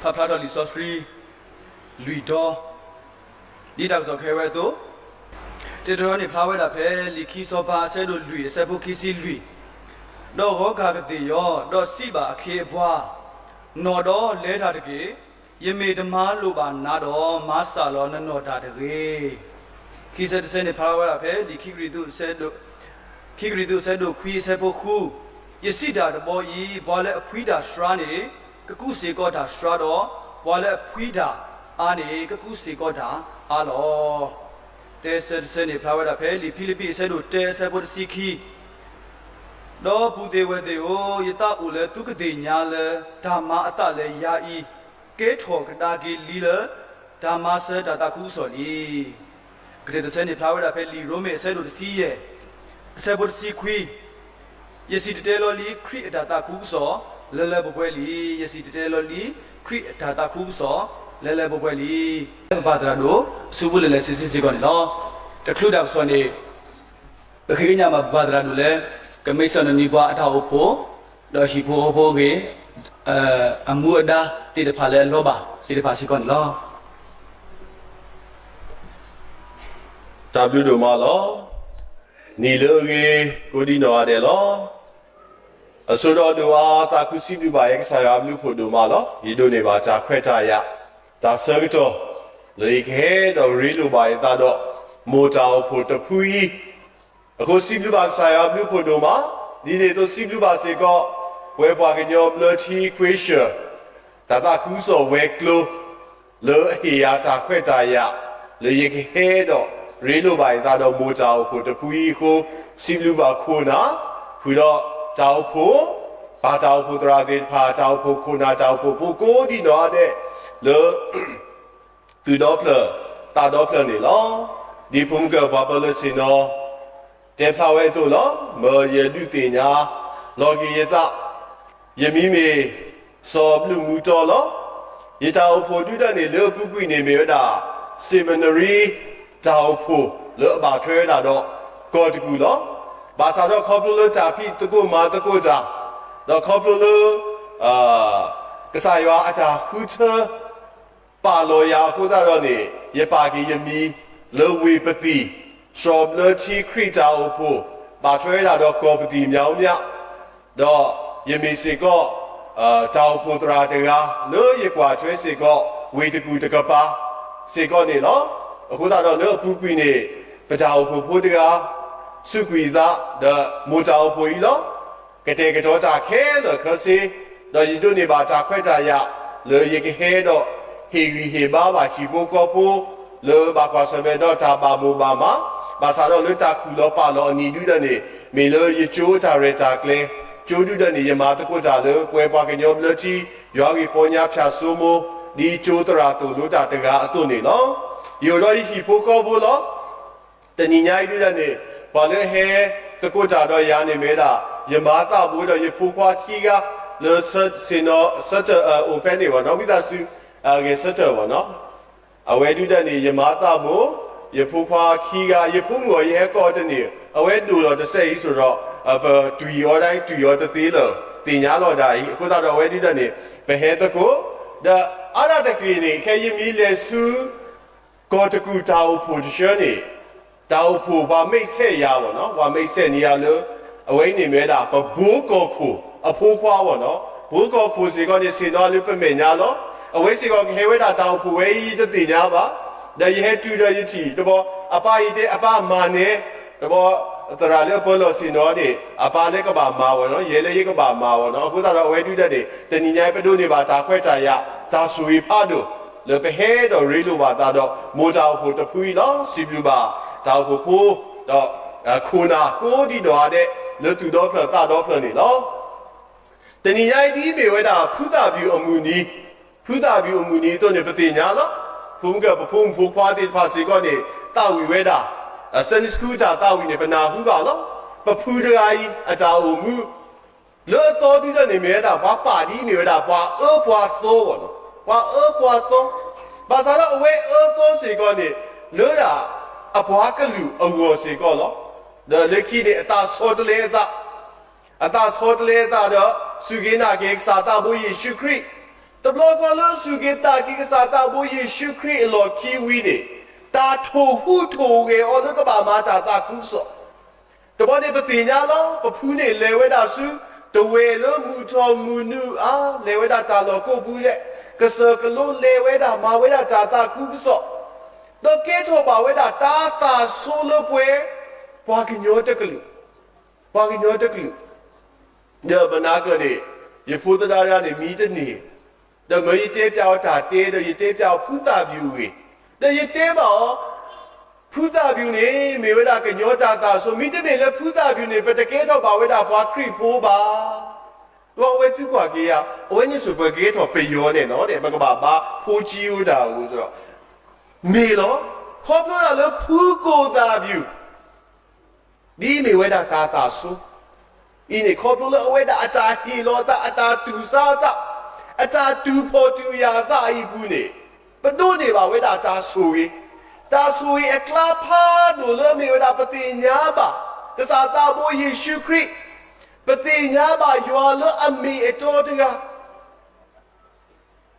Papa li sosri lui do li da so khewe to te do ni phla we da phe li khi so ba se do lui se bu khi si lui do ho ga ga ti yo do si ba akhe bwa no do le da de ke ye me dama lo ba na do ma sa lo na no da de ke khi se ni phla we da phe li khi ri tu se do khwi se bu khu ye si da de bo yi bo le aphwi da shra ni Kaku se ko da shrado wale phuida ane kaku se ko da alo te se ne phla da phe li philipi se do te se bo si khi do bu de we de o yata u le tu kade nya le dhamma ata le ya I ke tho kada ki li le dhamma se da ta khu so ni kade se ne phla da phe li rome se do si ye se bo si khwi ye si te lo li khri da ta khu so Lele bobeli yesi teloli kri data kuso lele bobeli badrado subu lele sisi gon lo taklu dak so ni khinya ma badrado le kamisan ni bwa atha opho do hi pho pho ge amu ada ti de pha le lo ba ti de pha si gon lo W do ma lo ni lo ge ko di no ade loအစိုးရတို့အားတာခုစီလူပါရဲ့ဆရာမျိုးဖို့တို့မှာလို့ဒီတို့နေပါချာခွဲထားရဒါဆရတော့လေခဲတော့ရီလူပါရဲ့တာတော့မိုတာဖို့တဖူးကြီးအခုစီလူပါဆရာမျိုးဖို့တို့မှာဒီနေတော့စီလူပါစေကဝဲပွားကညောဘလချီခွေရှတာတာခုစောဝဲကလိုလေဟီယာတာခွဲထားရလေခဲတော့ရီလူပါရဲ့တာတော့မိုတာဖို့တဖူးကြီးကိုစီလူပါခိုးနာခုတော့เจ้าผู้ปาเจ้าผู้ตราดิพาเจ้าผู้คุณาเจ้าผู้ผู้กูดีเนาะเด้เลตือดอเพลตาดอเพลนี่ลอดีพุ่งเกบาเปลสิเนาะเตพลาเวตุลอเมเยดุติญาลอกิยตะยมิเมสอบลุมูตอลอยตาผู้ดุดะนี่เลปุกุยนี่เมดาเซมินารีเจ้าผู้เลบาเทดาดอกอตกุลอบาซาดอคอปลูจาพี่ตะโกมาตะโกจาดอคอปลูกษายว่าอาจารย์คือเธอปาโลยาคุดารอนี่เยปากียมีเลวีปฏิชอบเลชีคริจาอุปูบาช่วยดาดอกอปฏิเมียวเมียดอยมีสิก็เจ้าปุตราเตกาเลเยกว่าช่วยสิก็วีตะกูตะกะปาสิก็นี่เนาะคุดารอเลปุกุยนี่พระเจ้าอุปูตะกาสุกุยดาเดมูจาวปุยล้อกระเตกระโจจาแค่เดอคือสิเดอยิดูนี่บาจาควายจายะเลยยกเฮดอเฮวีเฮบ้าบาชิโบกอปูเลยบากวาสเมดอตาบามูบามาบาซาดอเลยตาคูลอปาลอนีดูดนี่เมเลยยโจตาเรตาเกลโจดูดนี่ยมาตะโกจาเลยป่วยปากญอมเลจียอกีปอญาพยาซูโมดีโจตราตุลุตาตะกาอตุนี่เนาะอยู่รอฮิโปกอปูลอตะนี่ญายดูดนี่บาเลเฮตะโกจาดอยานี่เมดายมาตาบูดอยผู้ควาขี้กาเลสสินอสตโอเปนี่วะเนาะมิตาสุเกสตวะเนาะเอาไว้ดูดนี่ยมาตาบูยผู้ควาขี้กายผู้งัวเยก็ตนี่เอาไว้ดูเราจะเซอีสุรตุยอได้ตุยอตะตีเลติญาลอได้กูตาเอาไว้ดูดนี่ไปเฮตะโกดะอาราตะกีนี่แค่ยมีเลสุก็ตะกูตาอุปุชนี่ตาผู้ว่าไม่เสียยาวเนาะว่าไม่เสียนี่ยาเลยเอาไว้นี่เมดาปะบูก็คู่อผู้ควาวเนาะบูก็คู่สิก็นี่สินอลุปะเมญาเนาะเอาไว้สิก็เฮเวดาตาผู้เวยีตะติญาบะได้เฮตุได้ยิติตะบออปาอีเตอปามาเนตะบอตราเลปอลสินอนี่อปาเลก็บามาวเนาะเยเลยก็บามาวเนาะกูตาเอาไว้ดูได้นี่ตะนี่ญายปะดูนี่บาตาควายจายะตาสุยพาดูle pe he do ri lu ba ta do mo ta phu ta phui lo si blu ba ta phu phu do khuna ko di do de le tu do phla ta do phla ni lo te ni nyai di be we da phu ta byu amu ni to ne pati nya lo phum ga phum phu kwa ti pha si ko ni ta wi we da san school ta wi ne pa na hu ba lo pa phu da ai a ta o mu 了多的人里面的把巴黎里面的把二把多了，把二把多，把啥了为二多谁个呢？了呀，啊把个路我谁个了？那你看的大错的来的，啊大错的来的，苏给那个啥大不耶稣基督，但老个了苏给大个啥大不耶稣基督了 kiwi 的，大头糊头的，我那个爸妈家大公司。แต่พอเนี่ยปฏิญญาแล้วพอพูดเนี่ยเลวดาสูตัวเวลมูทอมูนูเลวดาตาลอก็พูดเนี่ยกษกโลเลวดามาเวดาจาตาคุกสอตัวเกทอบาเวดาตาตาโซโลป่วยปากิญโยตะกลุปากิญโยตะกลุเดี๋ยวบรรณาก็เนี่ยยพูดตาญาเนี่ยมีแต่เนี่ยเดี๋ยวมือเตะเปียวตาเตะเดี๋ยวเตะเปียวพูดตาบิวเดี๋ยวเตะบ่ဖူးတာပြူနေမေဝဒကညောတာတာဆိုမိတမေလည်းဖူးတာပြူနေပတကဲတော့ဘာဝဒဘွားခရိဖိုးပါတော့ဝဲသူ့ကွာကေရအဝဲညစုပကေတော့ပေယောနေနော်တဲ့ဘကဘာဖိုးကြီးဦးတာဦးဆိုတော့မေလောခေါပလို့ရလို့ဖူးကိုတာပြူဒီမေဝဒတာတာဆိုဤနေခေါပလို့အဝဲတာအတာဟီလောတာအတာတူစားတာအတာတူဖို့တူရတာဤဘူးနေဘတို့နေပါဝဲတာတာဆိုရင်ตาสุยเอกลาพาดูเริ่มมีเวลาปฏิญญาบะกษัตริย์ตาโบเยซูคริสต์ปฏิญญาบะยัวเลือมีเอโตติกา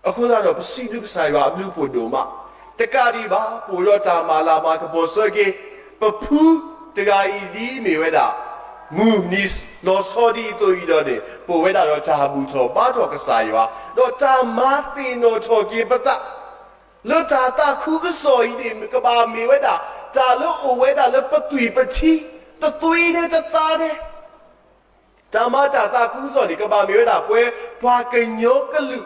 အခုတော့ပစီလူကဆိုင်ပါလူဖို့တို့မှာတက္ကရီပါပူရောတာမာလာမာကဘောစကေပဖူးတက္ကရီဒီမေဝဲတာမူနီစ်လောစောဒီတို့ဤတော့တယ်ပူဝဲတာတော့ဂျာဘူးချောပါတော့ကဆိုင်ပါတော့တာမာတင်တော့ချောကေပတလောတာတာခုကစောဤဒီကဘာမေဝဲတာဂျာလောအဝဲတာလောပသွီပချီတသွီနဲ့တသားတဲ့ဂျာမတာတာခုစောဒီကဘာမေဝဲတာပွဲဘွာကညောကလူ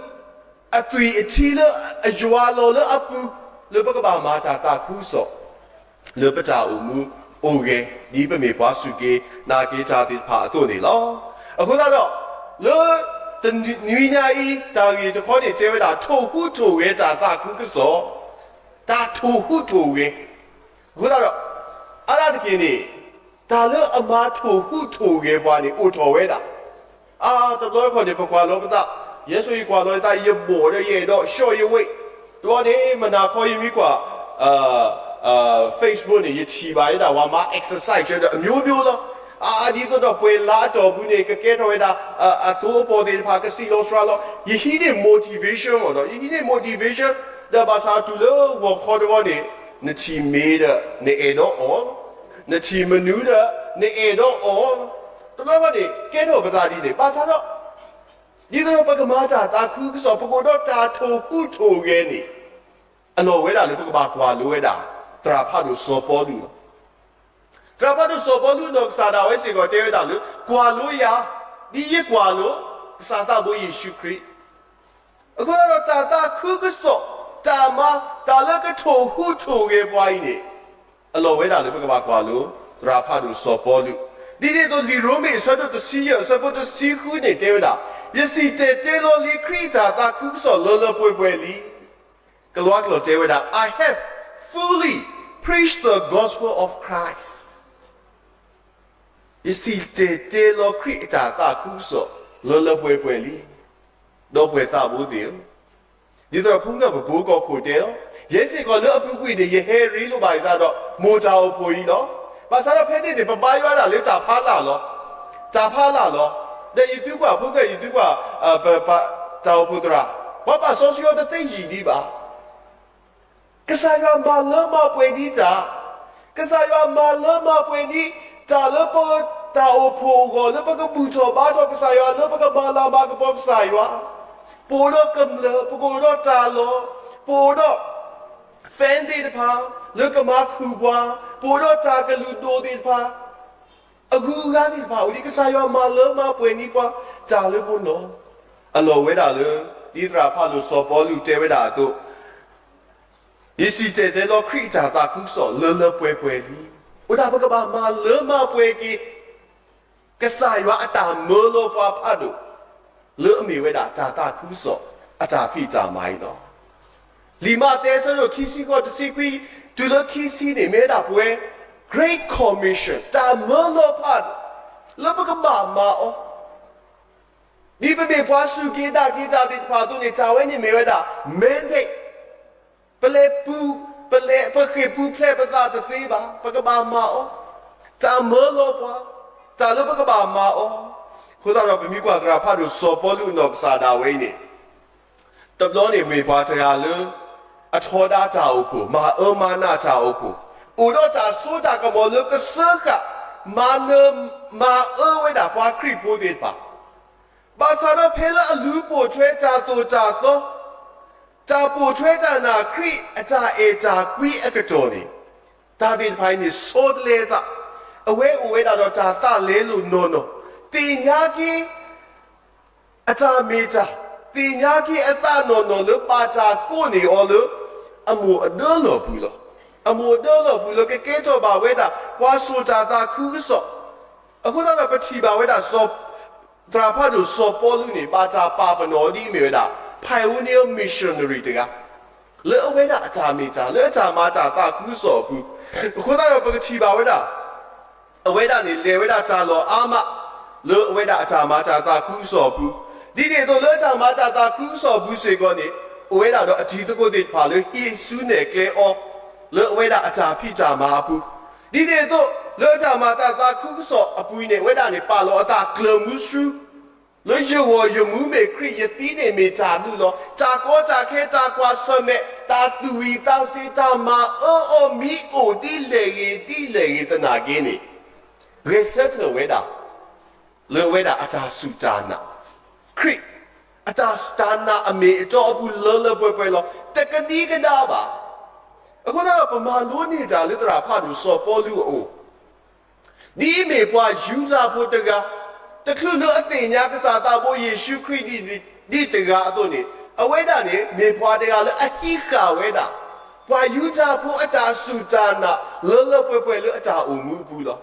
အသွီအချီလအယွာလောလအပူလောပကဘာမာတာတာခုစောလောပတာအမှုအိုကေဒီပမေဘွားစုကေနာကေချာတိဖာအတို့နေလောအခုတော့လောတနွေညာဤတာကြီးတခေါ်နေကျဲဝဲတာထို့ဟုထို့ဝဲတာတာခုကစောတာထို့ဟုထို့ဝဲအခုတော့အရာတကင်းနေဒါလောအမားထို့ဟုထို့ဝဲဘွားနေအိုတော်ဝဲတာတလောခေါ်နေပကွာလောပတာ耶稣一挂到他一摸的也到小一位，对吧？你们那可以咪挂Facebook 呢一提吧，一打我妈 exercise 的苗苗咯，你都到背拉到不呢个给他一打多包的怕个西罗说咯，一些的 motivation 我咯，一些的 motivation，那把啥做了，我看的话呢，那提没的，你爱到哦，那提没牛的，你爱到哦，对吧？你给他不咋地的，把啥咯？你都要把个马扎打哭个说，不过到打头糊涂给你，那为了你不个把挂路为了，打怕就说包路了，打怕就说包路那啥大为谁个对的路挂路呀？你一挂路，啥大不也许可以？我讲到打哭个说，打嘛打那个头糊涂给不爱你，那为了你不个把挂路，打怕就说包路，你这都理论没说到都西药，说不都西湖呢对不对？也是在这罗里开着大苦说乐乐不不里，个罗个这位的 I have fully preached the gospel of Christ。也是在这罗开着大苦说乐乐不不里，都不打不掉。你都碰到不过苦的，也是个乐不贵的也很热络吧？那个莫找不一咯，把啥个拍的不买完了，你打怕了咯，打怕了咯。那一对话，不过一对话，把找不到啦。我把所需要的定义的吧。可是要马勒马不你咋？可是要马勒马不你咋了不到破我了不个不错马多可是要了不个马拉马个不是要，不了咁了，不过了咋了？不了反对的怕，了个马苦瓜，不了咋个路多的怕。အခုကနေပါဦးဒီကစားရမှာလောမပွေနေပါဂျာလို့ဘလို့အလောဝဲတာလို့ဒီတရာဖလို့စောပေါ်လူတဲဝဲတာတို့ဒီစီတဲတဲလို့ခရိတာတာကုစောလောလောပွေပွေလီဥဒါဘကဘာမလောမပွေကီကစားရအတာမောလောပွားဖတ်တို့လောအမီဝဲတာတာတာကုစောအတာဖိတာမိုင်းတော့လီမာတဲဆရောခီစီကိုတစီကွီဒူလခီစီနေမဲတာပွေGreat Commission တာမလို့ဖတ်လဘကဘာမာ ဒီပမေပွားစုကေတာကေတာတဲ့ပါတို့နေဂျာဝဲနေမေဝဲတာမင်းတဲ့ပလေပူပလေပခေပူဖလက်ပသာတသေးပါပကဘာမာအောဂျာမောလောပွားဂျာလောပကဘာမာအောခုတော့ပမီကွာတရာဖတ်လို့စောပေါ်လူနော့စာဒါဝဲနေတဘလုံးနေမေပွားတရားလို့အထောဒါဂျာအုပ်ကိုမာအမာနာဂျာအုပ်ကိုဦးတော့ဂျာဆိုတာကမောလို့ကစကမာနမာအဝဲတာပွားခရိပိုးတဲ့ပါဘာသာတော့ဖဲလာအလူပို့ချွဲကြတော့ကြတော့ဂျာပို့ချွဲကြနာခရိအကြအေဂျာကွီအကတော်နေဒါဒီဖိုင်းနေဆိုးလေတာအဝဲတာတော့ဂျာတလဲလို့နော်တင်ညာကြီးအကြမေဂျာတင်ညာကြီးအတနော်လို့ပါချာကိုနေအော်လို့အမှုအဒလို့ဘူးလို့အမှုအဒလို့ဘူးလို့ကဲတော့ပါဝဲတာဝါဆိုတာတာခုစောအခုတော့ပတိပါဝဲတာစောတရာဖတ်လို့စောပေါ်လူနေပါချာပါပနော်ဒီမြေဝဲတာ pioneer missionary တကလေအဝဲတာအကြမေဂျာလေအကြမာတာတာခုစောဘူးအခုတော့ပတိပါဝဲတာအဝဲတာနေလေဝဲတာဂျာလောအာမလေအဝဲတာအကြမာတာတာခုစောဘူးဒီတွေတော့လေအကြမာတာတာခုစောဘူးစေကောနေအဝဲတာတော့အတီတကုတ်တွေပါလေဟိစုနေကလေအောလေအဝဲတာအကြဖိကြမာဘူးဒီတွေတော့လေအကြမာတာတာခုစောအပူနေဝဲတာနေပါလောအတာကလမှုစုလေယမှုမေခရိယတိနေမေဂျာလူလောဂျာကောဂျာခဲတာကွာဆမေတာသူဝီတာစေတာမာအောမီအိုဒီလေတနာကင်းနေရေစက်ဝဲတာလေဝဲတာအတာစုတာနာခရိအတာစတာနာအမေအတော်ဘူးလောပွဲလောတကတိကနာပါအခုတော့ပမာလို့နေကြလေတရာဖတ်လို့စောပေါ်လူအိုဒီမေပွားယူဇာဖို့တကတခုလို့အသိညာကစားတာဖို့ယေရှုခရစ်ဒီတကအတော့နေအဝဲတာနေမေဖွာတကလည်းအခိခဝဲတာပွာယူဇာဖို့အတာစုတာနာလောပွဲလို့အတာအုံမှုဘူးလို့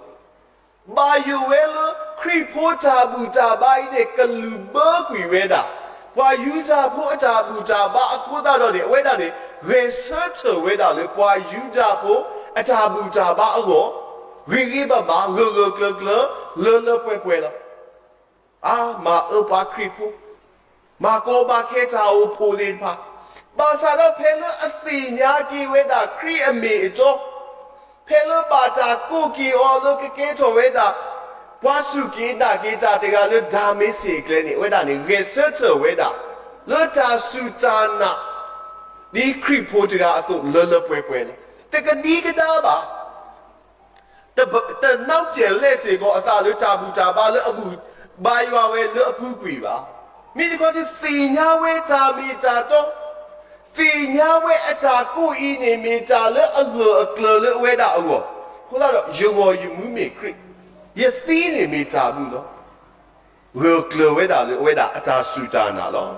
ဘာယူဝဲလို့ခရစ်ဖို့တာဘူးတာဘိုင်းနဲ့ကလူဘကွေဝဲတာပွာယူဇာဖို့အတာဘူးတာဘာအခုတော့နေအဝဲတာနေ research ဝဲတာလေပွာယူဇာဖို့အတာဘူးတာဘာအောဂိဘာဘာဂလောပွဲလို့အာမာအပါခရိပုမာကိုဘာခဲချာအိုဖိုလင်ပါဘာသာတော့ဖဲလို့အသိညာကြီးဝဲတာခရိအမေအကျော်ဖဲလို့ဘာသာကိုကီအော်လို့ကဲတော်ဝဲတာဘွားစုကင်းတာကေတာတကလို့ဒါမေးစီကလေးနေဝဲတာနေ research ဝဲတာလို့တာစုတာနာဒီခရိပိုတကအသုလောပွဲလေတကဒီကဒါပါတနောက်ပြန်လက်စီကိုအသာလို့တာဘူးတာပါလို့အဘူးဘာရွာဝဲလို့အဖူးကွေပါမိဒီကောဒီသိညာဝဲတာမိတာတော့သိညာဝဲအတာကိုဤနေမိတာလို့အလောအကလလို့ဝဲတာအောခုလာတော့ယူမှုမေခရစ်ယသိနေမိတာဘူးနော်ဝဲကလဝဲတာလို့ဝဲတာအတာဆူတာနာလို့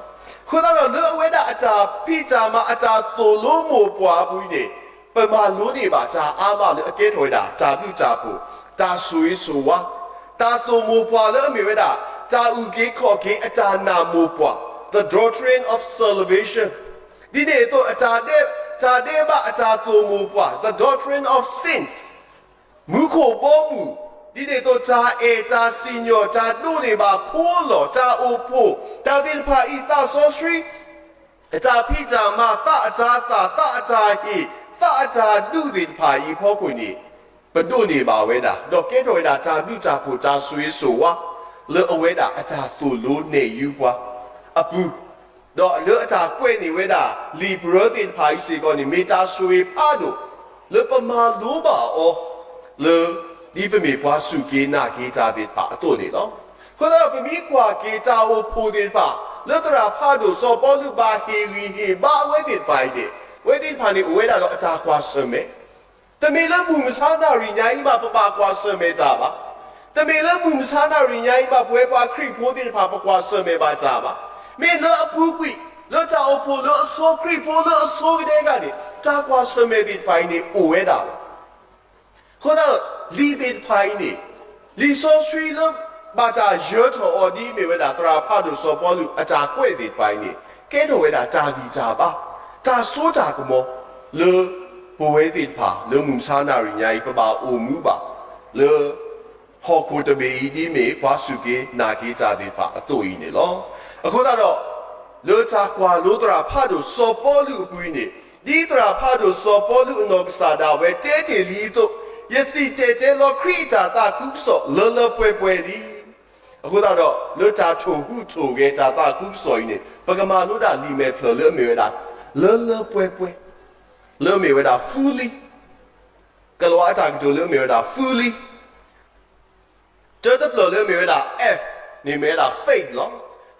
ခုလာတော့လို့ဝဲတာအတာဖိတာမအတာတိုလို့မို့ပွားဘူးနေပမာလို့နေပါဒါအားမလို့အကဲထွေတာဒါပြုကြဖို့ဒါဆွေးဆိုဝါတာတိုမိုပွာလည်းအမေဝဲတာတာဥကေခေါ်ကေအတာနာမိုပွာ the doctrine of salvation ဒီတဲ့တော့အတာတဲ့ဘာအတာတိုမိုပွာ the doctrine of sins မူခိုပေါ်မူဒီတဲ့တော့ဂျာအေဂျာစီညိုဂျာတို့နေပါဖိုးလောဂျာအိုဖိုတာဒီဖာဤတာဆောစရီအတာဖိဂျာမတာအတာတာအတာဟီတာအတာဒုဒီဖာဤဖောကွနီဘဒုနေပါဝဲတာတော့ကဲတော်တာဂျာပြုဂျာဖို့ဂျာဆွေးဆိုဝါလေအဝဲတာအတာသူလို့နေယူပွားအပူတော့လေအတာကွဲ့နေဝဲတာလီဘရဒင်ဖာဤစီကောနေမေတာဆွေးဖာတို့လေပမာလိုပါအောလေဒီပမေပွားစုကေနာကေကြတဲ့ပါအတော့နေတော့ခေါ်တော့ပမီကွာကေကြအိုဖိုတဲ့ပါလေတရာဖာတို့စောပေါ်လူပါဟီဟီဘာဝဲတဲ့ပိုင်တဲ့ဝဲတဲ့ဖာနေဝဲတာတော့အတာကွာဆွမဲတမေလမှုမစားတာရညာကြီးမှာပပကွာဆွမဲကြပါတမေလမှုမစားတာရညာကြီးမှာပွဲပွားခရိဖိုးတဲ့ဖာပကွာဆွမဲပါကြပါမင်းလောအပူကွီလောတာအိုဖိုလောအစောခရိဖိုးလောအစောတဲ့ကနေတာကွာဆွမဲတဲ့ပိုင်နေအိုဝဲတာခေါ်တော့လီတဲ့ဖိုင်နေလီဆိုဆွီလောဘာသာရွတ်တော်ဒီမြေဝဲတာတရာဖတ်လို့စောပေါ်လူအတာကွဲ့တဲ့ပိုင်နေကဲတော်ဝဲတာတာကြီးကြပါဒါဆိုတာကမောလေဘဝဲတဲ့ဖာလေမှုစားနာရညာကြီးပပအိုမှုပါလေ ဟောကိုတမီဒီမေဘာစုကေနာကေကြတဲ့ပါအတူကြီးနေလောအခုတော့လောချာကွာလောတရာဖတ်တို့စောပေါ်လူအပွေးနေဒီတရာဖတ်တို့စောပေါ်လူအနောကစားတာဝဲတဲတဲလီတို့ယစီတဲတဲလောခရီတာတာကုစောလောလောပွဲပွဲဒီအခုတော့လောချာချိုဟုချိုကေတာတာကုစောနေပကမာလို့တာလီမဲဖလောမေဝဲတာလောလောပွဲပွဲလောမေဝဲတာ fully ကလောအတာကတို့လောမေဝဲတာ fully တော်တော်လောမေဝဲတာ F နေမဲတာ faith လော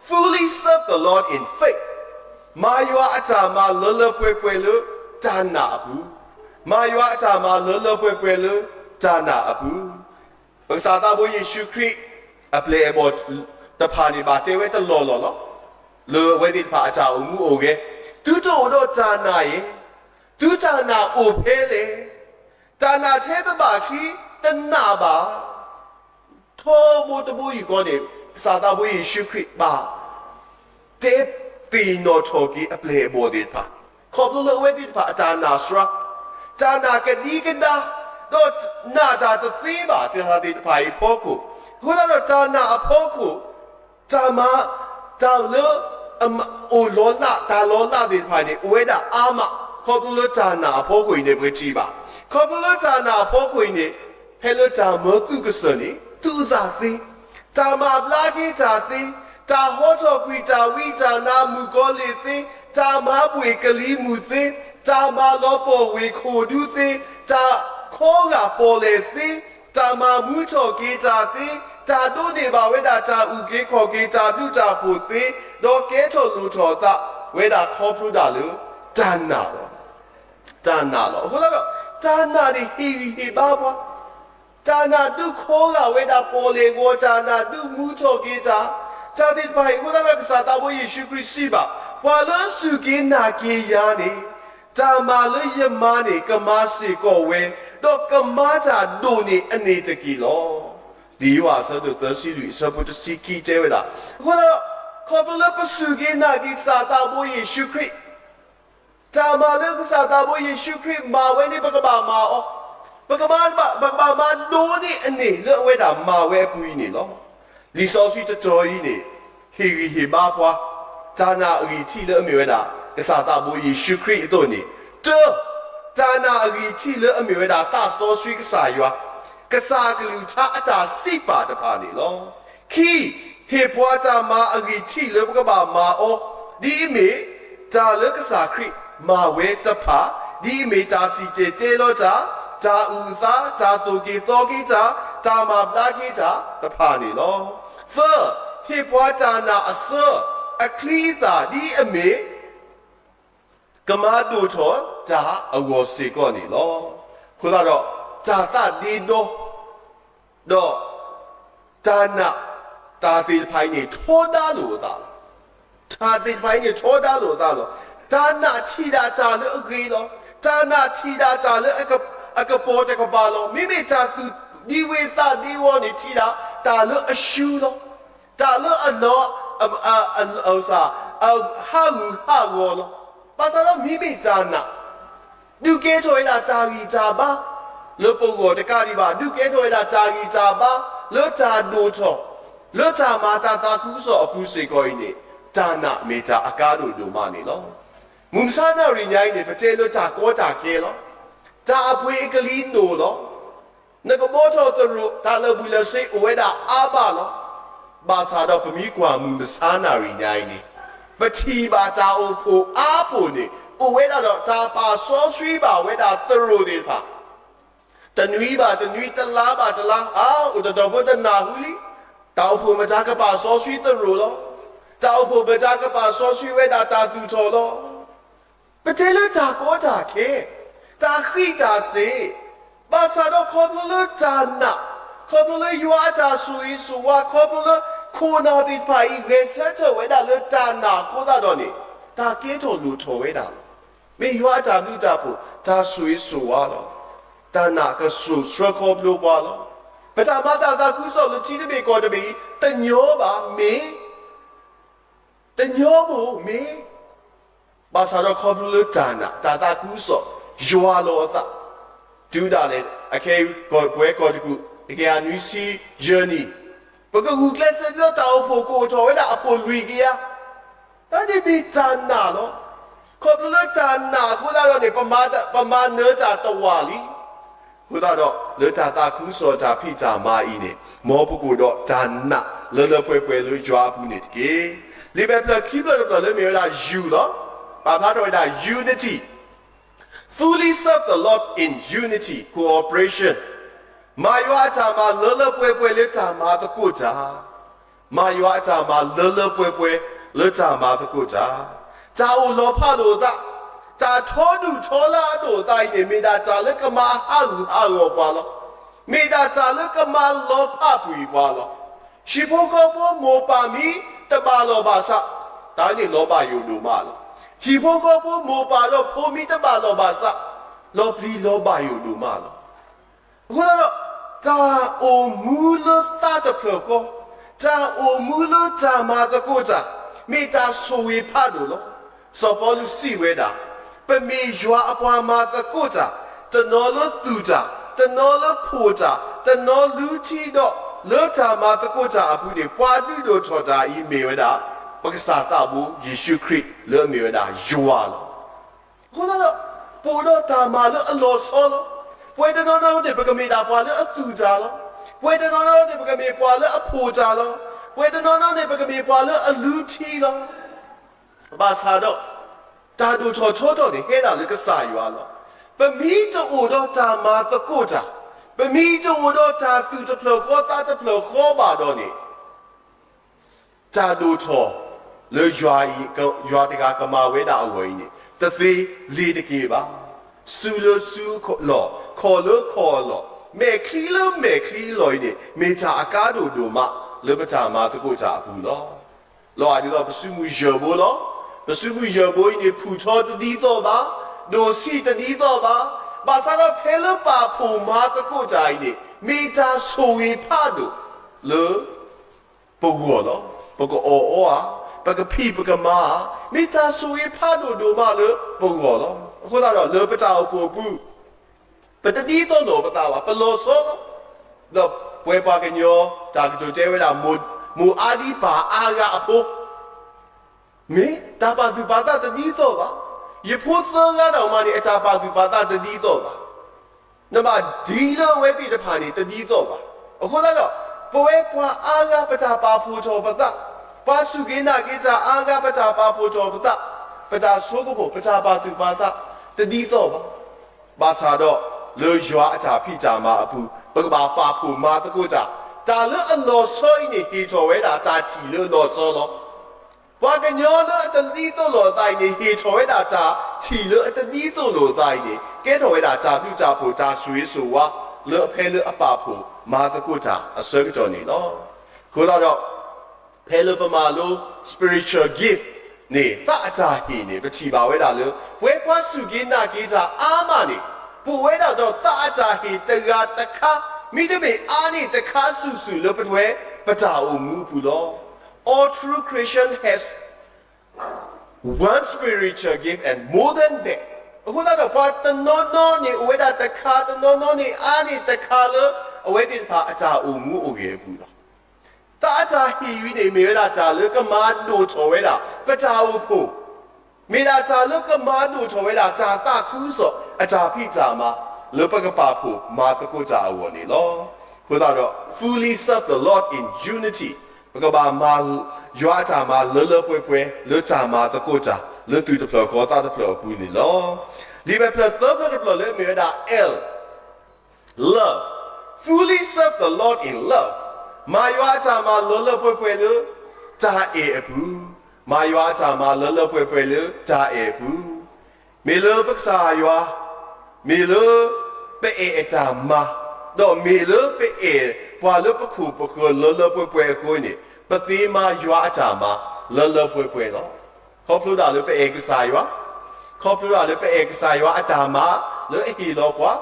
fully serve the Lord in faith မာယွာအတာမှာလောလောပွဲပွဲလို့ဒါနာဘူးမာယွာအတာမှာလောလောပွဲပွဲလို့ဒါနာဘူးပက္ခတာဘုယေရှုခရစ်အပလေဘောတဖာနေပါတေဝဲတလောလောလောလောဝဲဒီဖာအတာအမှုအိုကေသူတို့တော့ဒါနာရဲ့သူဒါနာအိုဖဲလေဒါနာသေးတပါခီတနာပါထောမို့တဘူကြီးကောနေစာတာဘွေရှုခရစ်ပါတေပီနိုတိုကီအပလေဘောဒီပါခေါပလိုဝဲဒီပါအတာနာစရာတာနာကဒီကဒါတော့နာတာတသေးပါတေဟာဒီပါီဖို့ကိုခုနကတော့တာနာအဖို့ကိုတာမတောက်လို့အိုလောလာတာလောလာဒီပါနေဝဲတာအာမခေါပလိုတာနာအဖို့ကိုနေပြချီပါခေါပလိုတာနာအဖို့ကိုနေဟဲလိုတာမသူကစနေသူသာသေးတာမပလာကြီးတာသေးတာဟောတော်ကွီတာဝိတာနာမူကောလေသေးတာမပွေကလေးမူသေးတာမလောပေါ်ဝေခိုဒုသေးတာခေါ်ကပေါ်လေသေးတာမမူတော်ကြီးတာသေးတာတို့နေပါဝဲတာတာဥကေခေါ်ကေတာပြုတာဖို့သေးတော့ကဲတော်လူတော်တာဝဲတာခေါ်ဖူးတာလို့တာနာတော့ဟိုတော့တာနာဒီဟီဘာဘွားတာနာတုခေါ်ကဝဲတာပေါ်လေကိုတာနာတုမူတော်ကြီးတာတာဒီပိုင်ကိုလာကစားတာဘိုယေရှုခရစ်စီပါဝါလစုကေနာကေယာနေတာမာလယမနေကမစီကိုဝဲတော့ကမတာဒိုနေအနေတကီလောဒီဝါဆဒတစီလူစပုတစီကီတဲဝဲတာခေါ်တော့ခေါ်ပလပစုကေနာကေစားတာဘိုယေရှုခရစ်တာမာလကစားတာဘိုယေရှုခရစ်မာဝဲနေပကပါမာအောဘကဘာမဒိုနေအနေလောဝဲတာမာဝဲပူးနေလောလီဆောစီတတော်ကြီးနေဟီဘာပွားဒါနာအီတီလောမြေဝဲတာကစားတာဘိုယေရှုခရစ်တို့နေတောဒါနာအီတီလောမြေဝဲတာတာဆောဆွေကစားရွာကစားကလူချအတာစိပါတပါနေလောခီဟေပွားတာမာအီတီလောဘကဘာမာအောဒီမေဒါလောကစားခရစ်မာဝဲတဖာဒီမေတာစီတေလောတာတာဥသာတာတူကီတောကီတာမာပလာကီတာတဖာနေလောဖာဟေပွားတာနာအစောအခလီတာဒီအမေကမာဒူထောတာအဝစီကောနေလောခုတော့တာတာဒီတော့တာနာတာတိဖိုင်နေထောတာလို့တာတာတိဖိုင်နေထောတာလို့တာလို့တာနာချီတာတာလို့အခေလောတာနာချီတာတာလို့အကပေါ်တကပါလောမိမိတာသူဒီဝေတာဒီဝနေချီတာလို့အရှူလောတာလို့အလောအောစာဟာဝောလောပါစလောမိမိတာနာဒုကဲထော်ရတာကြီးကြပါလို့ပုံကိုတကတိပါဒုကဲထော်ရတာကြီးကြပါလို့တာဒိုထော်လို့တာမာတာတာကူစောအကူစေကိုင်းနေတာနာမေတာအကားတို့ဒိုမနေလောမုံစာနာရိညာနေပတဲလို့တာကောတာခဲလောတာအပွေကလီနိုလောနကဘောထောတရတာလဘူလစေဝဲတာအာဘာလောဘာသာတော့ပမီကွာမုံစာနာရိညာနေပတိပါတာအိုဖိုအာဖိုနေအိုဝဲတာတော့တာပါဆောဆွေးပါဝဲတာတရိုနေပါတနွီပါတနွီတလားပါတလားအာဥဒတော်ဘဒနာဟူလီတောက်ဖို့မတာကပါဆောဆွေးတရိုလောတောက်ဖို့မတာကပါဆောဆွေးဝဲတာတာသူထော်လောပတဲလို့တာကောတာခဲတာခိတာစေဘာသာတော့ခေါ်လို့တာနာခေါ်လို့ယွာတာဆူဤဆူဝါခေါ်လို့ခိုနာဒီပိုင်ရေစက်ဝဲတာလို့တာနာခေါ်တာတော့နေတာကဲတော်လူထော်ဝဲတာမေယွာတာလူတာဖို့တာဆူဤဆူဝါတော့တာနာကဆူစရခေါ်လို့ပါလို့ပထမတာကူစောလို့ချီးတဲ့ကောတဘီတညောပါမေတညောဘူးမေဘာသာတော့ခေါ်လို့တာနာတာကူစောယွာလို့တာဒူတာလေအခေပွဲကောတကူ again we see journey because who class lo ta o po ko cho da a po lui ki ya ta ni bi ta na lo ko lo ta na ko la lo ni pa ma ne ta to wa li ko da do lo ta ku so ta phi ta ma yi ni mo pu ko do ta na lo pwe lo jwa pu ni ke li ba pla ki lo lo me la you lo ba ba do da unity fully serve the Lord in unity cooperation Ma yua tama lele pwe le tama the kuta. Ma yua tama lele pwe le tama the kuta. Ta u lo pa lo da. Ta thodu thola do da ni me da ta le ka ma ha lo pa lo. Me da ta le ka ma lo pa pui pa lo. Shi po ko po mo pa mi ta ba lo ba sa. Ta ni lo ba yu lu ma lo. Shi po ko po mo pa lo po mi ta ba lo ba sa. Lo pli lo ba yu lu ma lo. Well, ta o mulo ta de ploko ta o mulo ta ma de kota mi ta so we pa do lo so po lu si we da pe mi jwa apwa ma de kota te no lo tu ta te no lo pho ta te no lu chi do lo ta ma de kota apu ni pwa du do cho ta i me we da pa ka sa ta bu Yeshu Christ lo me we da jwa lo ko lo po do ta ma lo a lo so lo Whether or not they become a poil a $2, whether or not they become a poil a $4, whether or not they become a poil a lutilo. Basado, Tadu Toto, the head of the Sayuala. But me to order Tama the Kota, but me to order Tatu to plow Kota the plow Kobadoni. Tadu To, Le Joatica Kamaweda away. The three lead the Kiba, Sulu Su Law. Call me clear ni me ta akado do ma le bata ma to ko ta bu lo lo a di lo su mu je bo lo su mu je bo ni pu tho ti to ba do si ti to ba sa lo phe lo pa phu ma to ko ta ni me ta so wi pha do le po go lo po ko o a pa ka phi pa ka ma me ta so wi pha do ma le po go lo ko da lo le bata ko bu But the dito no batawa peloso no pwe pa kenyo ta to je we la mu adi pa aga apo me ta pa du pa ta dito ba ye pho so ga daw ma ni eta pa du pa ta dito ba na ma di lo we ti de pa ni dito ba akho da lo pwe pa aga pa ta pa pho cho pa ta pa su ge na ge ta aga pa ta pa pho cho pa ta pa ta so ko pa ta pa du pa ta dito ba ba sa do le jwa ta phi ta ma apu ba ba pa phu ma ta ko ta ta le a lo so ni hi cho we da ta ti le lo so lo ba ga nyo le ta ni to lo dai ni hi cho we da ta ti le ta ni to lo dai ni ke to we da ta phu ta phu ta sui su wa le phe le a pa phu ma ta ko ta a se to ni lo ko da jo phe le pa ma lo spiritual gift ni ta ta hi ni ba chi ba we da le we kwa su gi na gi ta a ma ni Pu we da do ta ta hi ta ga ta kha mi de me a ni ta kha su lo patwe pata o mu pu lo all true Christian has one spiritual gift and more than that Who da do pa ta no ni we da ta kha ta no ni a ni ta kha lo we ti pa ta o mu o ge pu lo ta ta hi wi ni me da ta lo ka ma do cho we da pata o pu me da ta lo ka ma do cho we da ta ta ku so a ta phi ta ma le pa ka pa phu ma ta ko ta wo ni lo ko da do fully serve the Lord in unity pa ka ba ma ywa ta ma le pwe le ta ma ta ko ta le tu ta plo ko ta ta plo pu ni lo li ba plo serve the plo le me da l love fully serve the Lord in love ma ywa ta ma le pwe le ta e pu ma ywa ta ma le pwe le ta e pu me le pak sa ywa me le pe e ta ma do me le pe e pwa le pa khu pa kho le pwe kho ni pa ti ma ywa ta ma le pwe lo kho plu da le pe e sa ywa kho plu da le pe e sa ywa ta ma le e hi lo kwa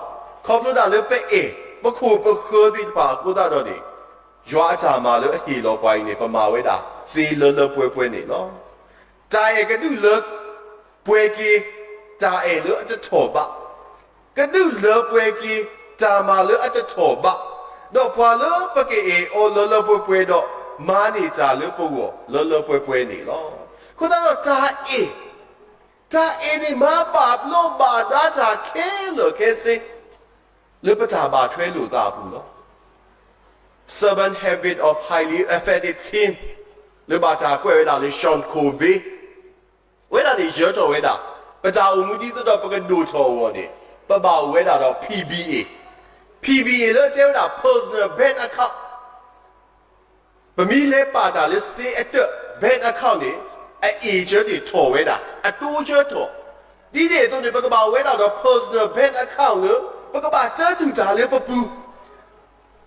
kho plu da le pe e pa khu pa kho ti pa ko da do ni ywa ta ma le e hi lo kwa ni pa ma we da ti le pwe ni lo ta e ka du le pwe ki ta e le ta tho ba cái đứa lỡ quê kia ta mà lỡ ở chỗ ba တော့ဘွာလို့ပကေအိုလောလောပွဲပွဲတော့မာနေကြလို့ပို့လောလောပွဲပွဲနေလောခုတော့တာအေနေမပါလို့ပါဒါတာခဲလို့ခဲစိလို့ပတာပါထွဲလို့တာဘူးလော Seven habit of highly effective team လို့ပါတာကွဲတာလေ Sean Covey ဝဲတာဒီရောတော်ဝဲတာပတာအမှုကြီးတော့ပကဒိုချောဝနေပပဝဲတာတော့ PBA လို့ကျဲတာ personal bank account ပမီလဲပါတာလေစေအတက် bank account နေအေဂျင့်တွေထော်ဝဲတာအတိုးချထော်ဒီတဲ့တော့ပကပဝဲတာတော့ personal bank account လို့ပကပတတူတာလေပပူ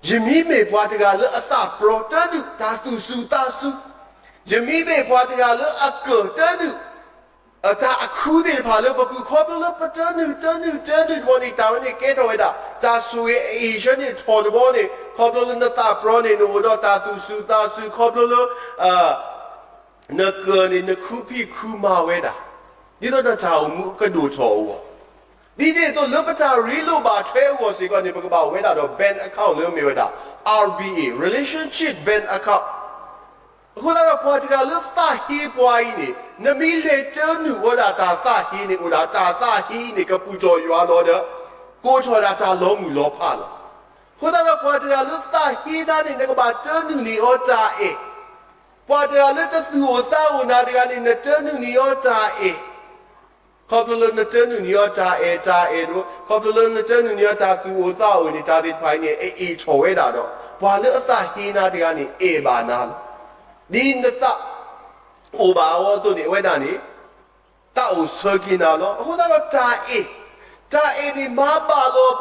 ယမီမေဘွားတကလည်းအသာပရိုတတူတာသူစုတာစုယမီမေဘွားတကလည်းအကောတတူအတာအခုတည်းပါလို့ပပူခေါ်လို့ပတနူဘောနေတောင်းနေကဲတော့ဝဲတာတာဆူရဲ့အေရှန်နေထော်တဲ့ဘောနေခေါ်လို့နတာပရိုနေနိုတော့တာသူစုတာစုခေါ်လို့နကနေနခုဖိခုမာဝဲတာဒီတော့တာအမှုကဒူချောဝဒီတဲ့တော့လပတာရီလိုပါထွဲဝစီကနေပကပါဝဲတာတော့ bank account လို့မြဝဲတာ RBA relationship bank account အခုတော့ပေါ်တကလသဟီပွားနေနမီလေတနူဝဒါတာသဟီနေဝဒါတာသဟီနေကပူကျော်ရွာတော့တဲ့ကိုချော်တာတာလုံးမူလောဖလာခုတော့ပေါ်တကလသဟီသားနေကပါတနူနေဟောတာအေပေါ်တကလတသူဟောတာဝနာတကနေနတနူနေဟောတာအေခေါပလိုနတနူနီယတာအေတို့ခေါပလိုနတနူနီယတာသူ့သာဝင်နေတာဒီဖိုင်းနေအေချော်ဝဲတာတော့ဘာလို့အသဟင်းနာတကနေအေပါနာဒီနတအိုဘာဝတို့နေဝဲတာနေတောက်ဆွကင်းနာလောအခုတော့တာအေဒီမပါလို့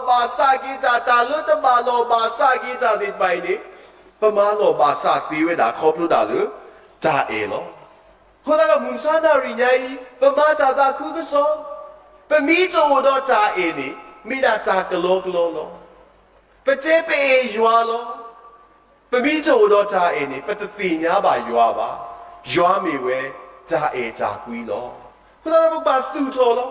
ပါစာကီတာလို့တပါလို့ပါစာကီတာဒီဖိုင်းနေပမာလို့ပါစာသီးဝဲတာခေါပလိုတာလို့တာအေလောခေါ်တာကမွန်ဆာနာရီညာီပမာတာခုကစောပမီတော်တော့တာအေးနေမိတာတာကလောလောပတေပေရွာလောပမီတော်တော့တာအေးနေပတတိညာပါရွာပါရွာမီဝဲတာအေးတာကွီလောခေါ်တာကဘာသူတော်လော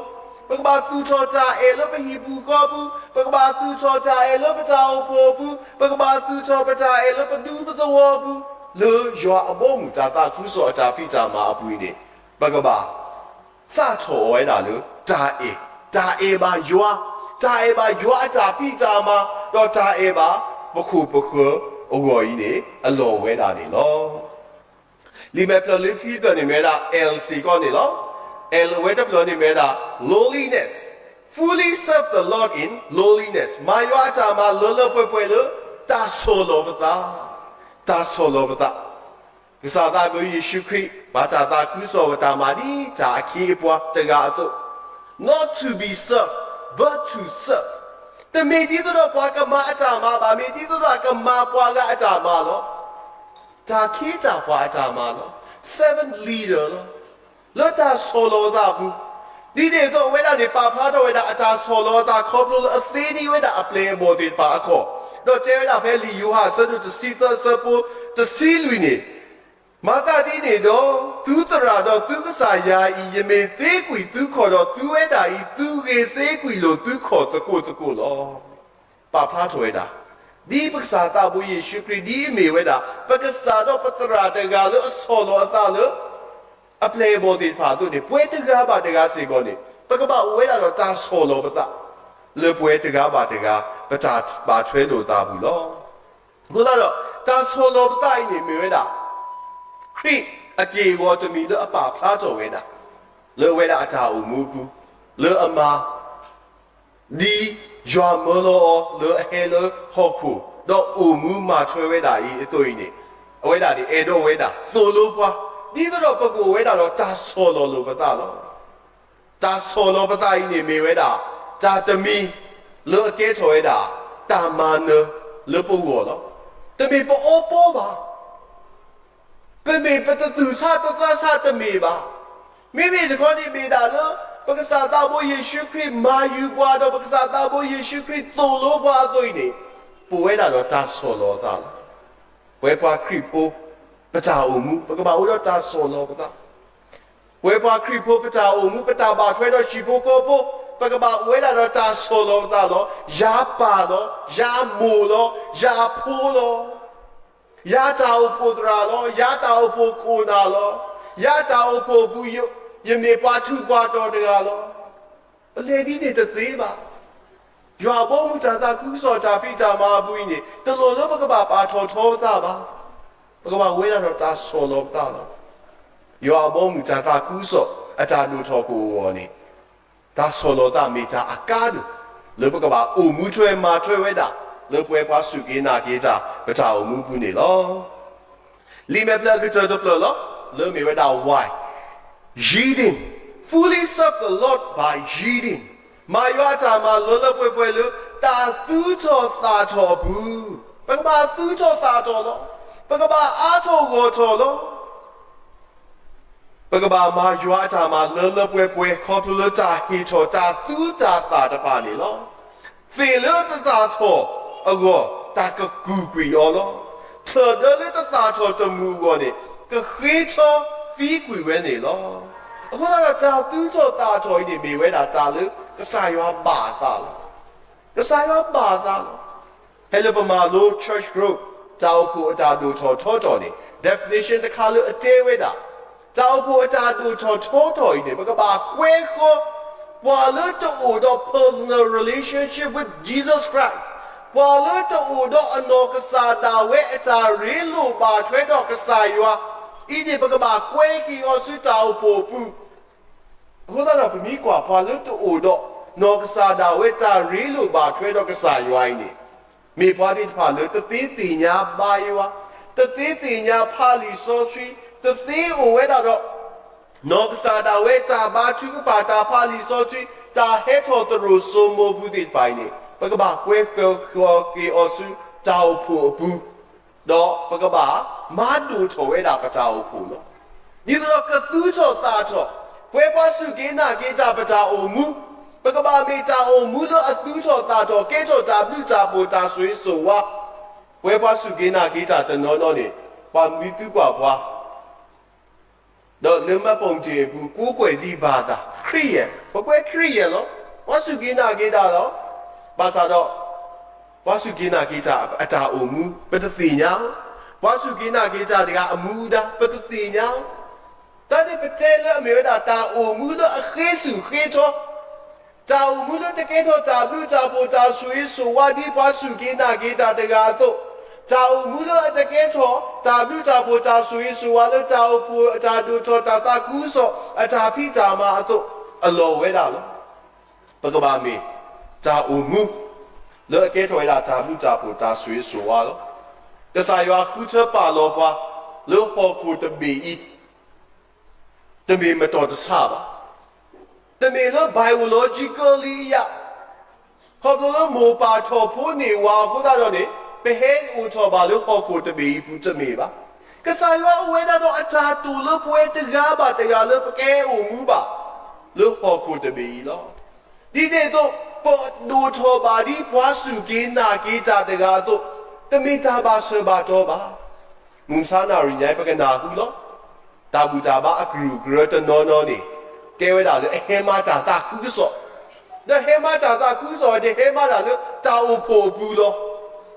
ပကဘာသူတော်တာအေးလောပဟီဘူးကောဘူးပကဘာသူတော်တာအေးလောပတာအိုပိုဘူးပကဘာသူတော်ပတာအေးလောပဒူပတော်ဘူးလေရွာအဘောမူတာခုစောအတာဖိတာမှာအပွေးနေဘကဘာစထော်ဝဲတာလို့တာအေပါရွာအတာဖိတာမှာတော့တာအေပါပခုအဝေါ်ကြီးနေအလော်ဝဲတာနေလောလီမက်ပလလီဖီပနေမဲတာ LC ကောနေလော L ဝဲတပလနေမဲတာ lowliness fully serve the Lord in lowliness မာရွာအတာမှာလောပွဲလို့တာဆိုလောပတာတာဆိုလောဘတာကစားတာကိုယေရှုခရစ်ဘာသာတာကုသောဝတာမာဒီဇာခိပွားတကားတော့ not to be served but to serve တမေဒီတော့ပွားကမအတာမာဗာမေဒီတော့ကမပွားကအတာမာလောဒါခိတာပွားအတာမာလော seventh leader လောတာဆိုလောတာဘူးဒီတဲ့တော့ဝဲတာနေပါဖားတော့ဝဲတာအတာဆိုလောတာခေါပလို့အသေးဒီဝဲတာအပလေဘောဒီပါအခေါ်တော့ကျဲလာဖဲလီယူဟာဆဒုတစီတဆပူတစီလူနေမာတာဒီနေတော့သူတရာတော့သူကစားယာဤယမေသေးကွီသူခေါ်တော့သူဝဲတာဤသူကေသေးကွီလို့သူခေါ်တကိုလောပါဖားထွဲတာဒီပက္ခတာဘူယေရှုခရစ်ဒီမေဝဲတာပက္ခစာတော့ပတရာတကလို့အစောလောအတာလို့အပလေဘောဒီဖာတို့နေပွဲတကားပါတကားစေကောနေပကပဝဲတာတော့တာဆောလောပတာလေပွဲတကားပါတကားပတာပါထွဲလို့တာဘူးလောဘုရားတော့တာဆောလောပတာနေမေဝဲတာခရစ်အကေဝတမီလို့အပါဖလားတော်ဝဲတာလေဝဲတာအတာအမှုကူလေအမာဒီဂျွာမလောလေအဟဲလေဟောခုတော့အမှုမှာထွဲဝဲတာဤအတွေ့နေအဝဲတာဒီအေတော့ဝဲတာသို့လို့ပွားဒီတော့ပကူဝဲတာတော့တာဆောလောလို့ပတာလောတာဆောလောပတာဤနေမေဝဲတာတာတမီလောအကဲထော်ဝဲတာတာမာနလောပူဝောလောတမီပေါ်ပေါ်ပါပမေပတသူစာတသစာတမေပါမိမိတခေါ်နေမိတာလောပက္ခစာတာဘိုယေရှုခရစ်မာယူပွားတော့ပက္ခစာတာဘိုယေရှုခရစ်သို့လို့ပွားသွိနေပူဝဲတာတော့တာဆောလောတာဝဲပွားခရစ်ပိုပတာအုံမူပကဘာဝတော့တာဆောလောပတာဝဲပွားခရစ်ပိုပတာအုံမူပတာပါထွဲတော့ရှိဖို့ကိုဖို့ ပကဘာဝဲတာတော့တာဆိုလို့တာတော့ယာပါတော့ယာမူလို့ယာဖိုးလို့ယာတာအဖို့တရာလို့ယာတာအဖို့ကိုနာလို့ယာတာအဖို့ဘူးယမေပွားထူပွားတော်တရာလို့ပလေဒီတဲ့သေးပါရွာဘုံမူတာတာကူးစော်တာပိတာမာဘူးနေတလို့လို့ပကဘာပါထောထောတာပါပကဘာဝဲတာတော့တာဆိုလို့တာလို့ရွာဘုံမူတာတာကူးစော်အတာလူထောကိုဝေါ်နေဒါဆိုလို့တာမိတာအကားလူပကဘာအုံမူထွဲမှာထွဲဝဲတာလူပွဲပွားစုကေနာကေကြကတာအုံမူကူနေလောလီမေပလကတော်တော့လောလူမေဝဲတာ why yielding fully serve the Lord by yielding မာရွာတာမှာလောလပွဲပွဲလူတာသူ့တော်သာတော်ဘူးပကဘာသူ့တော်သာတော်လောပကဘာအားတော်ကိုတော်လောပကဘာမာရွာတာမှာလောလပွဲပွဲခေါ်ပလတာဟီတော်တာသူ့တာတာတပါလေလောသေလောတတာတော်အကောတာကကူကွေရောလောထော်တယ်လေတတာတော်တမူကောနေကခေချောဖီကွေဝဲနေလောအခုတော့တာသူ့တော်တာတော်နေမိဝဲတာလူကစားရွာပါတာလောကစားရွာပါတာလောဟဲလပမာလို church group တောက်ဖို့အတာတူထော်နေ definition တခါလို့အတဲဝဲတာတောက်ဖို့အတာတူထော်နေဘကဘာကွဲခေါ်ဘာလို့တော့ personal relationship with Jesus Christ ဘာလို့တော့အနောကစားတာဝဲအတာရီလိုပါထွဲတော့ကစားရွာဤဒီဘကဘာကွဲကီရောစုတောက်ဖို့ပူဘုရားတော်ပြမိကွာဘာလို့တော့နောကစားတာဝဲတာရီလိုပါထွဲတော့ကစားရွာနေမေပွားတိဖာလို့တသေးတင်ညာပါရွာတသေးတင်ညာဖာလီဆိုချီတသေးဝဲတော့နောကစားတာဝဲတာဘာချူပါတာဖာလီဆိုချီတာဟဲထော်တရူဆိုမိုဘူးတိပိုင်နေပကဘာကွဲခေါ်ကီအောစုတောက်ဖို့ဘူးတော့ပကဘာမာဒူထော်ဝဲတာပတာဖို့လို့ဒီတော့ကသူးထော်တာထော်ပွဲပွားစုကေနာကေကြပတာအိုမူပကဘာမေတာအိုမူလို့အသူးထော်တာထော်ကေထော်တာပြုတာပိုတာဆွေးဆိုဝါပွဲပွားစုကေနာကေကြတနော်နေပါမီတူကွာဘွားတော့လမပုံကျေဘူးကိုးကွယ်ဒီဘာသာခရိယဘကွဲခရိယလို့ဝါစုကေနာကေတာတော့ဘာသာတော့ဝါစုကေနာကေကြအတာအိုမူပတသိညာဝါစုကေနာကေကြတကအမူဒါပတသိညာတတဲ့ပတဲလအမေတာတာအိုမူလို့အခေစုခေတော့တာအိုမူလို့တကယ်တော့တာဘူးတာပေါ်တာဆွေးဆိုဝါဒီဝါစုကေနာကေကြတကတော့တာအိုမူလို့တကယ်တော့တာဘူးတာပေါ်တာဆွေးဆိုဝါလို့တာအိုပေါ်တာဒူတော့တာကူးဆိုအတာဖိတာမှာတော့အလောဝဲတာလို့ပကဘာမီတာအိုမူလောကေထွေလာတာဘူးတာပေါ်တာဆွေးဆိုဝါလို့ကစားရွာခုချပါလောပွားလောပေါ်ကိုတဘီတမေမတော်တဆပါတမေလို့ biologically ရခေါ်လို့မောပါထော်ဖို့နေဝါခုသာတော့နေဘဟဲဦးထော်ပါလို့ဟောကိုတမေဘူးတမေပါကစားရွာဝဲတော့အတာတူလို့ပွဲတကားပါတကားလို့ပကဲဦးမူပါလို့ဟောကိုတမေလို့ဒီတဲ့တော့ပေါ်ဒူထော်ပါဒီဘွားစုကေနာကေကြတကားတော့တမေတာပါဆဘာတော့ပါမုန်ဆာနာရညပကနာကူလို့တာဘူတာဘာအကရူဂရတနော်နော်နေတဲဝဲတာလေအဟဲမတာတာကူးစောဒါဟဲမတာတာကူးစောတဲ့ဟဲမတာလေတာအိုဖို့ဘူးလို့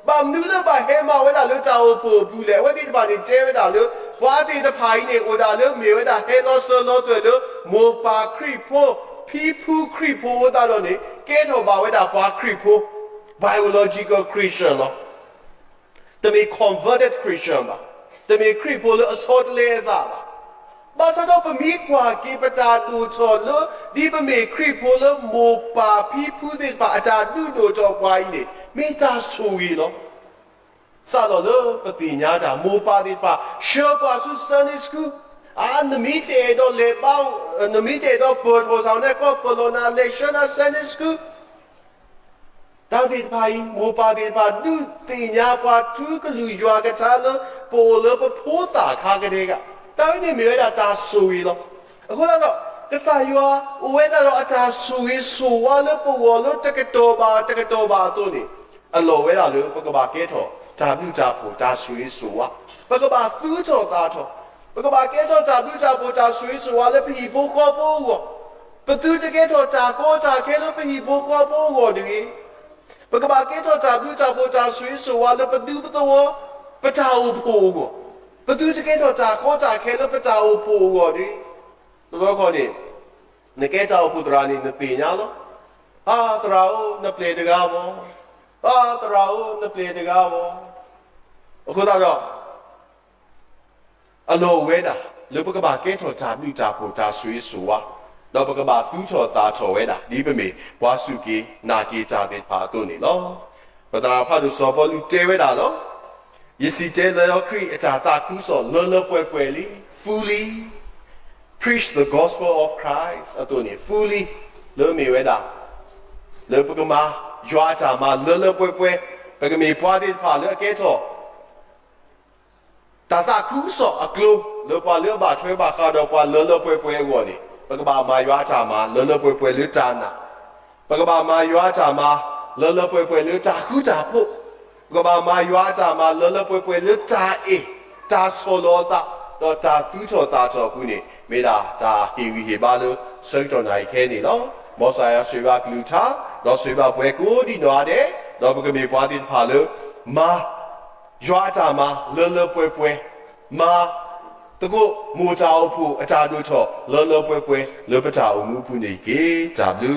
ဘာမနူးတော့ဘာဟဲမဝဲတာလေတာအိုဖို့ဘူးလေဝဲဒီဘာနေတဲဝဲတာလေဘွားတီတဖိုင်းနေဟိုတာလေမေဝဲတာဟဲနော်ဆောနော်တွေ့လေမောပါခရီဖိုဖီဖူခရီဖိုဝဲတာလို့နေကဲတော့ဘာဝဲတာဘွားခရီဖို biological Christian လို့တမေ converted Christian ပါတမေခရီဖိုလို့အစောတလဲသားပါဘာသာတော့ပမီကွာကေပတာတူချောလို့ဒီပမေခရီဖိုလို့မောပါဖီဖူးတဲ့ပါအတာတူတို့တော့ပွားကြီးနေမိသားဆူရီလို့စာတော့လို့ပတိညာတာမောပါတဲ့ပါရှောပါဆူစန်စကူနမီတေတော့လေပေါနမီတေတော့ပေါ်ပေါ်ဆောင်တဲ့ကောပလိုနာလေရှနာစန်စကူတောက်တဲ့ပါရင်မောပါတဲ့ပါဒူတင်ညာပွားသူကလူရွာကစားလို့ပေါ်လို့ဖိုးတာခါကလေးကတောင်းနေမြဲတာဆူရီလို့အခုတော့ကစားရွာဝဲတော့အတာဆူရီဆူဝါလို့ပေါ်လို့တကတော်ပါတို့နေအလောဝဲတာလို့ပကဘာကဲထော်ဒါပြုတာပေါ်ဒါဆူရီဆူဝါပကဘာသူ့ထော်သားထော်ပကဘာကဲထော်ဒါပြုတာပေါ်ဒါဆူရီဆူဝါလည်းပြီဖို့ခေါ်ဖို့ ประตูจะแก้ทอจากก็จากแค่รถไปหีบกว่าโป้ก่อนดิปกบาแก้ทอจากดูจากโปจากสวยสวยแล้วประตูประตูประจาอุโภก่อนประตูจะแก้ทอจากก็จากแค่รถประจาอุโภก่อนดิแล้วก็นี่ในแก้เจ้าปุตรานี่นตีเนาะตราในเปลดกาบตราในเปลดกาบအခုတော့အလိုဝဲတာလူပကဘာကဲထော်ချာမြူချာပိုတာဆွေးဆိုဝါတော့ပကဘာသူ့ချော်တာချော်ဝဲတာဒီပမေဝါစုကေနာကေချာတဲ့ပါတော့နေလောပဒရာဖတ်လို့စောပေါ်လူတဲဝဲတာလောယစီတဲလောခရီအချာတာကူးစောလောလောပွဲပွဲလီ fully preach the gospel of Christ အတော့နေ fully လို့မေဝဲတာလေပကမာရွာချာမှာလောလောပွဲပွဲပကမေပွားတဲ့ပါလို့အကဲထော်ตาคู่สออกลูเลปาเลบาช่วยบาคาดอกว่าเลป่วยๆวัวนี่ปกบามาย้าจามาเลป่วยๆหรือจานะปกบามาย้าจามาเลป่วยๆหรือจาคู่จาพุปกบามาย้าจามาเลป่วยๆหรือจาเอจาโซโลตาดอจาตู้โชตาโชกูนี่ไม่ได้จาฮีวีฮีบาลูเซิงจอนไหนแค่นี้เนาะมอสายสวยบากลูชาดอสวยบาป่วยกูดีนัวเดดอปกมีปาติพาลูมาย้าจามาเลป่วยๆมาตะกุมูจาวผู้อาจารย์ดูชอเลป่วยๆเลปะจาอุมูผู้นี่เกจับลู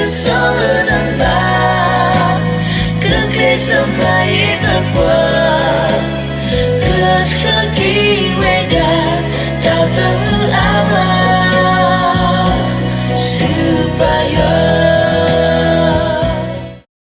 song and love. Good kiss of my the world. Good cookie with the hour. Super